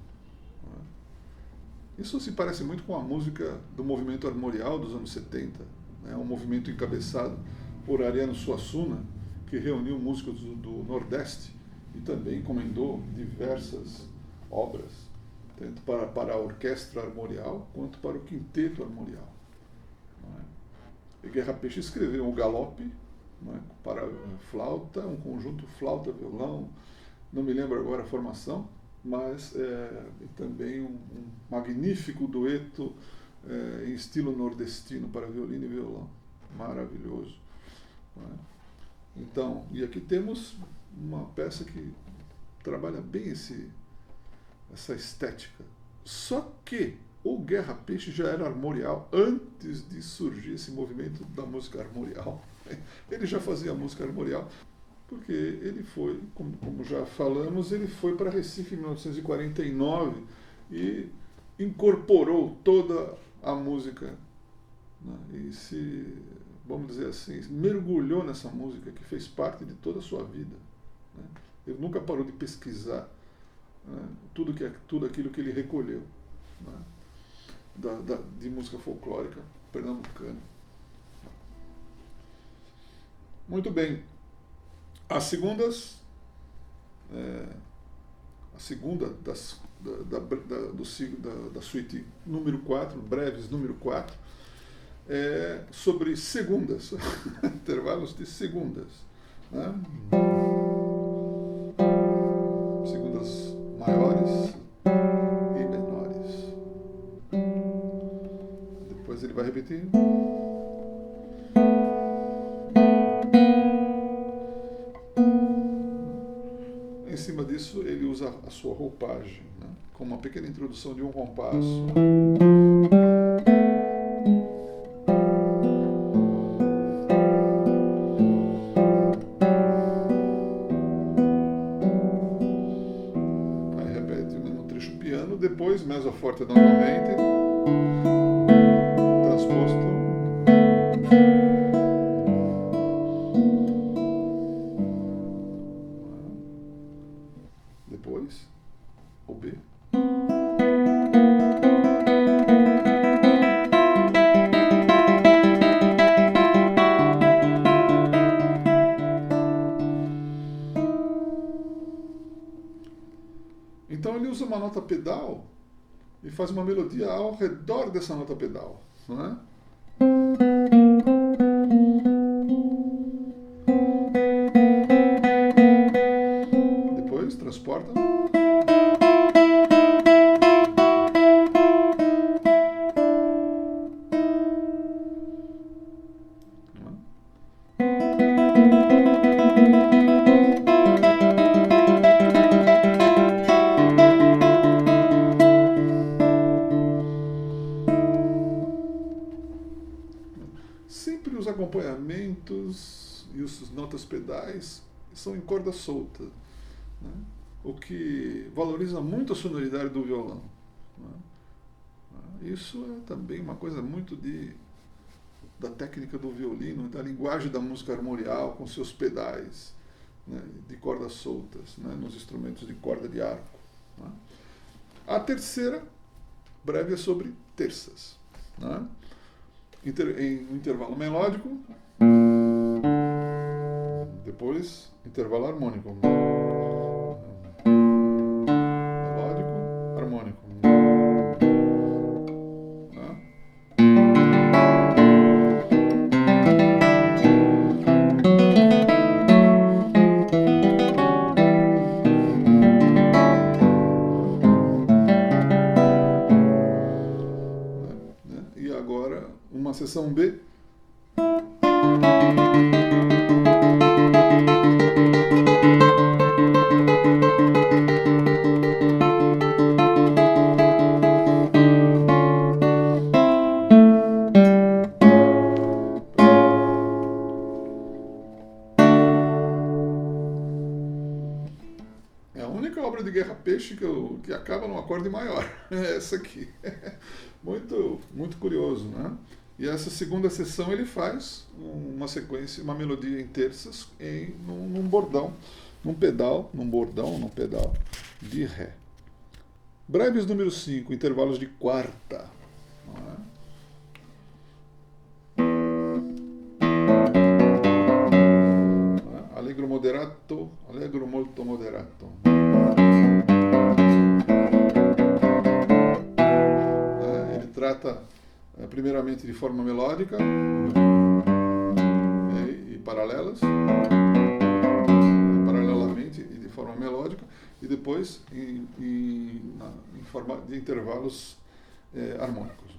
Isso se parece muito com a música do movimento armorial dos anos 70, né? Um movimento encabeçado por Ariano Suassuna, que reuniu músicos do Nordeste e também encomendou diversas obras, tanto para a orquestra armorial quanto para o quinteto armorial. E Guerra Peixe escreveu o Galope, para flauta, um conjunto flauta-violão, não me lembro agora a formação, mas também um magnífico dueto em estilo nordestino para violino e violão, maravilhoso. Então, e aqui temos uma peça que trabalha bem essa estética. Só que o Guerra Peixe já era armorial antes de surgir esse movimento da música armorial. Ele já fazia música armorial, porque ele foi, como já falamos, ele foi para Recife em 1949 e incorporou toda a música, né? E vamos dizer assim, mergulhou nessa música que fez parte de toda a sua vida. Né? Ele nunca parou de pesquisar, né? tudo aquilo que ele recolheu, né? De música folclórica pernambucana. Muito bem. A segunda da suíte número 4, Breves número 4, é sobre segundas, intervalos de segundas, né? Segundas maiores e menores. Depois ele vai repetir. Em cima disso, ele usa a sua roupagem, né? Com uma pequena introdução de um compasso. Aí repete o mesmo trecho piano, depois mezzo forte novamente, transposto. Depois, o B. Então ele usa uma nota pedal e faz uma melodia ao redor dessa nota pedal, não é? Depois transporta. sempre os acompanhamentos e as notas pedais são em corda solta, né? O que valoriza muito a sonoridade do violão, né? Isso é também uma coisa muito da técnica do violino, da linguagem da música armorial com seus pedais, né, de cordas soltas, né, nos instrumentos de corda de arco, né? A terceira breve é sobre terças, né? Em intervalo melódico, depois intervalo harmônico, melódico, harmônico, né? E agora uma seção B. É a única obra de Guerra Peixe que acaba num acorde maior. É essa aqui. Muito, muito curioso, né? E essa segunda sessão ele faz uma sequência, uma melodia em terças num bordão, num pedal de Ré. Breves número 5, intervalos de quarta. Allegro moderato, allegro molto moderato. Ele trata primeiramente de forma melódica e paralelas, paralelamente e de forma melódica, e depois em forma de intervalos harmônicos.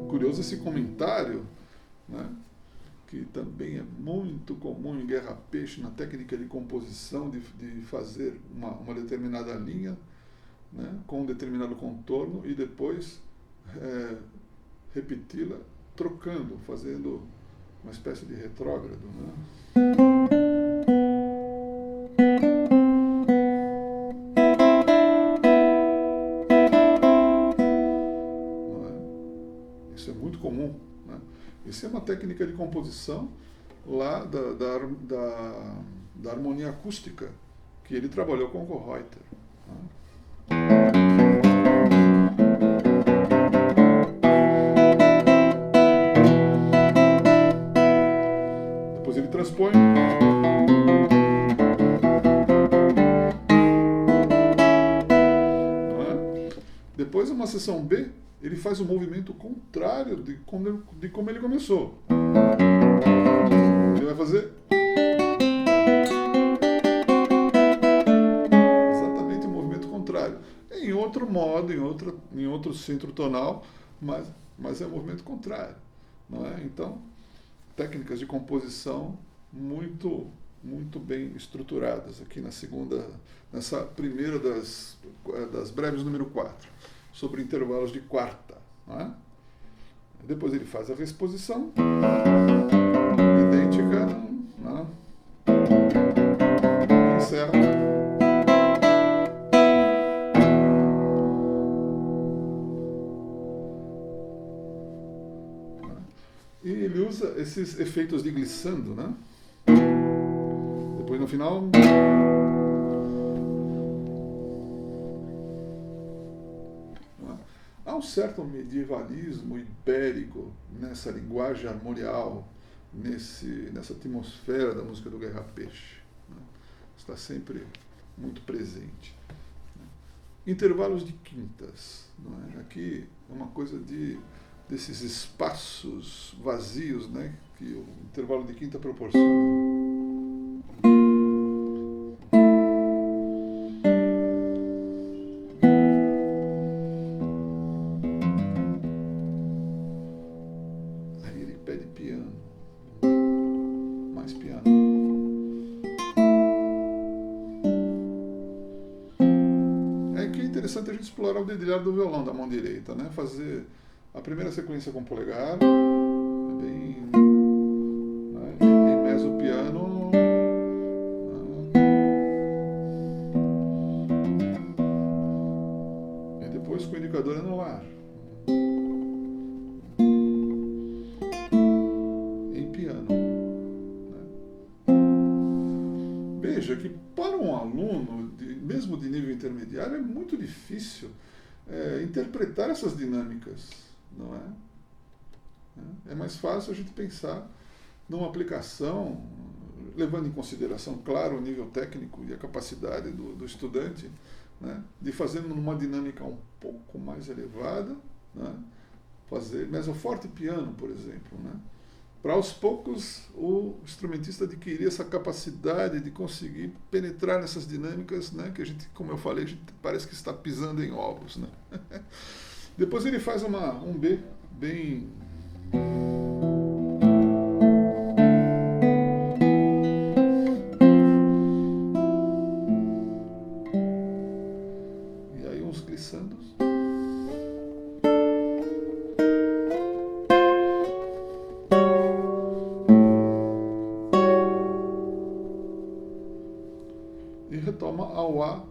Curioso esse comentário, né, que também é muito comum em Guerra Peixe, na técnica de composição, de fazer uma determinada linha, né, com um determinado contorno e depois repeti-la trocando, fazendo uma espécie de retrógrado, né? Isso é muito comum, né? Isso é uma técnica de composição lá da harmonia acústica que ele trabalhou com o Reuter, né? Depois ele transpõe. Depois, uma seção B, ele faz um movimento contrário de como ele começou. Ele vai fazer exatamente o movimento contrário. Em outro modo, em outro centro tonal, mas é um movimento contrário, não é? Então, técnicas de composição muito bem estruturadas aqui nessa primeira das breves número 4, sobre intervalos de quarta, não é? Depois ele faz a reexposição idêntica, né? E encerra. E ele usa esses efeitos de glissando, né? Depois no final. Há um certo medievalismo ibérico nessa linguagem armorial, nessa atmosfera da música do Guerra Peixe, né? Está sempre muito presente. Intervalos de quintas, não é? Aqui é uma coisa desses espaços vazios, né, que o intervalo de quinta proporciona. é que é interessante a gente explorar o dedilhado do violão da mão direita, né? Fazer a primeira sequência com o polegar, bem, né? Em mezzo piano, né? E depois com o indicador anular, em piano, né? Veja que para um aluno, mesmo de nível intermediário, é muito difícil interpretar essas dinâmicas, não é? É mais fácil a gente pensar numa aplicação, levando em consideração, claro, o nível técnico e a capacidade do estudante, né, de fazer numa dinâmica um pouco mais elevada, né, fazer mezzo forte piano, por exemplo, né, para aos poucos o instrumentista adquirir essa capacidade de conseguir penetrar nessas dinâmicas, né, que a gente, como eu falei, a gente parece que está pisando em ovos, né. Depois ele faz um B bem... E aí uns glissandos. E retoma ao A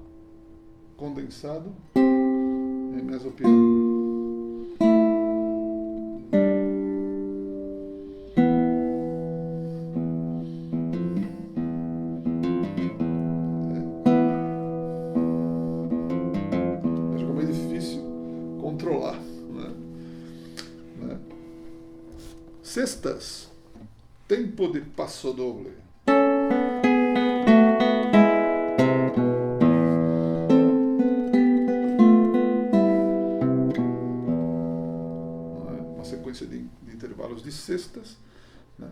condensado em mezzo piano. Controlar, né? Sextas, tempo de passo doble. Uma sequência de intervalos de sextas, né?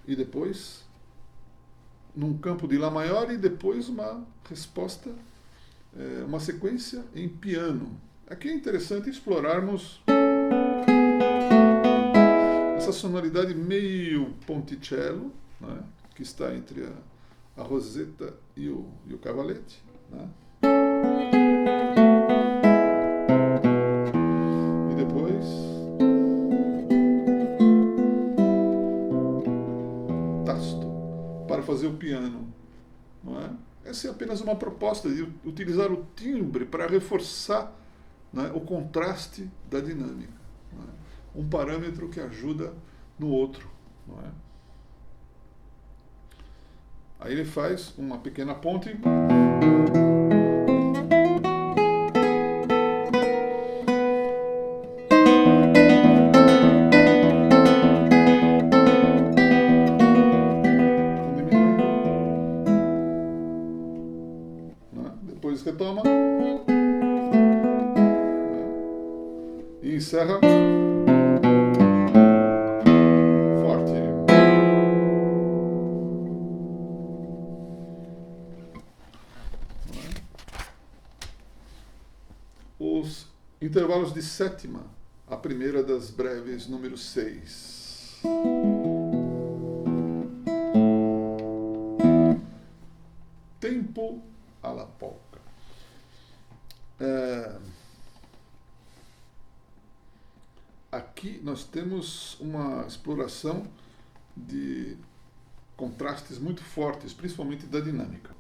E depois num campo de Lá maior e depois uma resposta, uma sequência em piano. Aqui é interessante explorarmos essa sonoridade meio ponticello, né, que está entre a roseta e o cavalete, né? E depois tasto para fazer o piano, não é? Essa é apenas uma proposta de utilizar o timbre para reforçar, né, o contraste da dinâmica, né? Um parâmetro que ajuda no outro, não é? Aí ele faz uma pequena ponte. Depois retoma. E encerra forte. Os intervalos de sétima, a primeira das breves, número 6. Tempo alla polka. Aqui nós temos uma exploração de contrastes muito fortes, principalmente da dinâmica.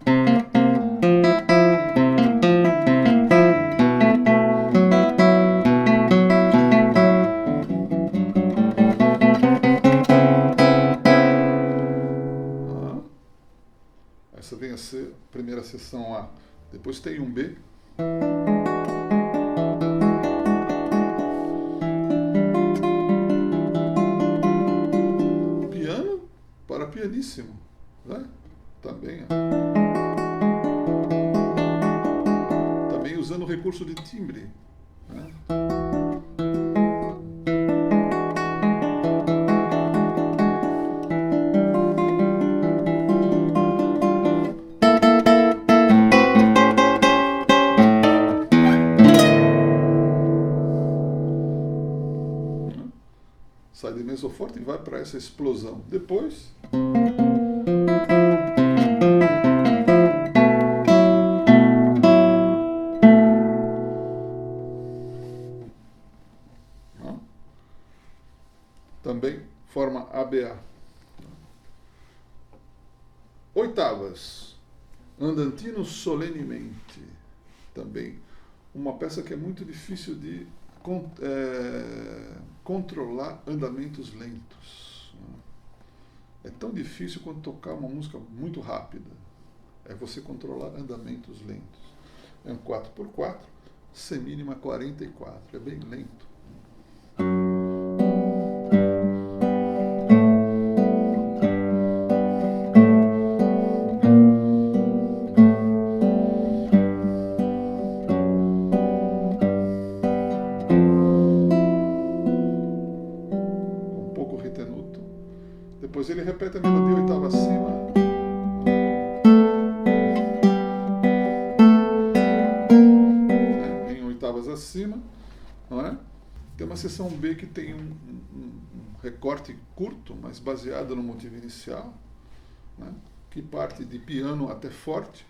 Essa vem a ser a primeira seção A. Depois tem um B. Pianíssimo, né? Também usando o recurso de timbre, né? Sai de mezzo forte e vai para essa explosão. Depois forma ABA. Oitavas, Andantino solenemente, também uma peça que é muito difícil de controlar andamentos lentos. É tão difícil quanto tocar uma música muito rápida, é você controlar andamentos lentos. É um 4x4, semínima 44, é bem lento. Depois ele repete a melodia oitava acima. Em oitavas acima. Não é? Tem uma seção B que tem um recorte curto, mas baseado no motivo inicial, né? Que parte de piano até forte.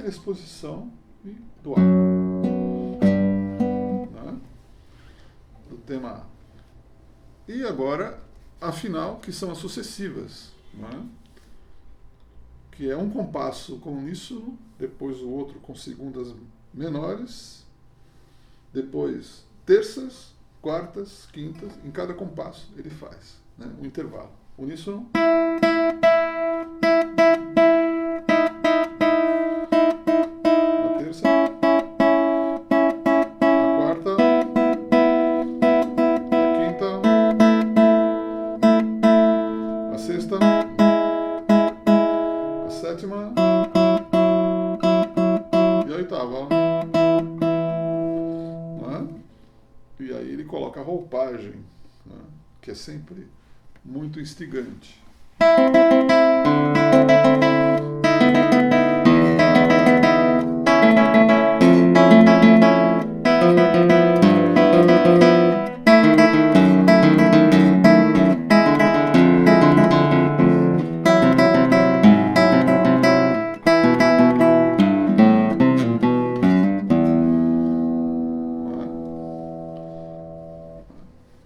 Exposição do ar, né? Do tema A. E agora a final, que são as sucessivas, né? Que é um compasso com uníssono, depois o outro com segundas menores, depois terças, quartas, quintas, em cada compasso ele faz, né? Um intervalo. Uníssono. E aí ele coloca a roupagem, né, que é sempre muito instigante.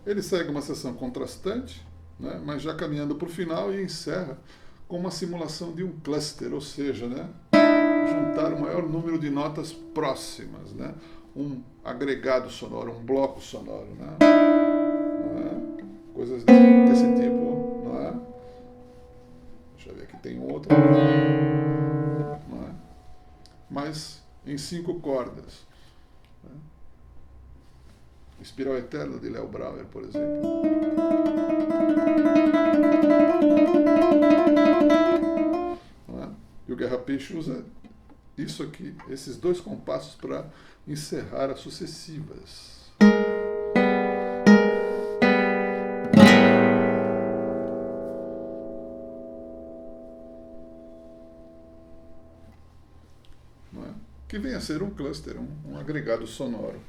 Ele segue uma seção contrastante, né, mas já caminhando para o final e encerra com uma simulação de um cluster, ou seja, né, juntar o maior número de notas próximas, né, um agregado sonoro, um bloco sonoro, né, coisas desse tipo, não é? Deixa eu ver aqui, tem outro, não é? Mas em 5 cordas. Né? Espiral Eterna, de Léo Brauer, por exemplo. Não é? E o Guerra Peixe usa isso aqui, esses 2 compassos, para encerrar as sucessivas. Não é? Que vem a ser um cluster, um agregado sonoro.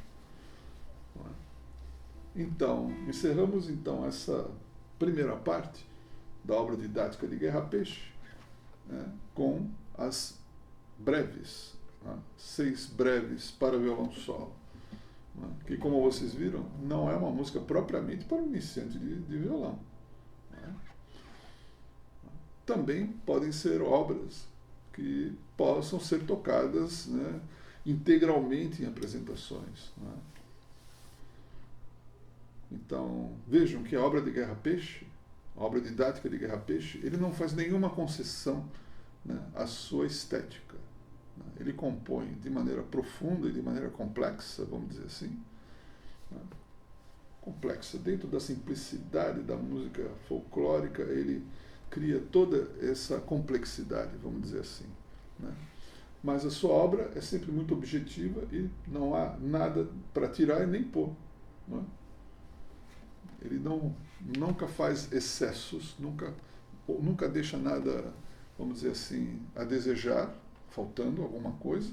Então, encerramos então essa primeira parte da obra didática de Guerra Peixe, né, com as breves, né, 6 breves para violão solo, né, que, como vocês viram, não é uma música propriamente para um iniciante de violão. Né. Também podem ser obras que possam ser tocadas, né, integralmente em apresentações. Né. Então, vejam que a obra de Guerra Peixe, a obra didática de Guerra Peixe, ele não faz nenhuma concessão, né, à sua estética. Né? Ele compõe de maneira profunda e de maneira complexa, vamos dizer assim, né? Complexa. Dentro da simplicidade da música folclórica, ele cria toda essa complexidade, vamos dizer assim. Né? Mas a sua obra é sempre muito objetiva e não há nada para tirar e nem pôr. Né? Ele nunca faz excessos, nunca deixa nada, vamos dizer assim, a desejar, faltando alguma coisa,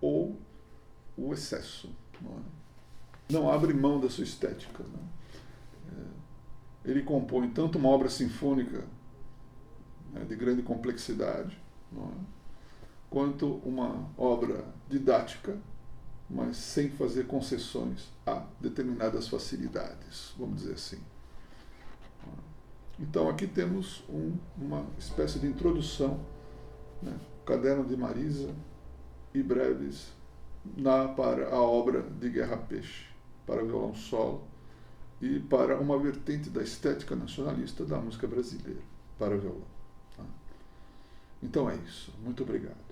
ou o excesso. Não abre mão da sua estética. Né? Ele compõe tanto uma obra sinfônica, né, de grande complexidade, não é? Quanto uma obra didática, mas sem fazer concessões a determinadas facilidades, vamos dizer assim. Então aqui temos uma espécie de introdução, né, Caderno de Marisa e breves para a obra de Guerra Peixe, para violão solo e para uma vertente da estética nacionalista da música brasileira, para violão. Tá? Então é isso. Muito obrigado.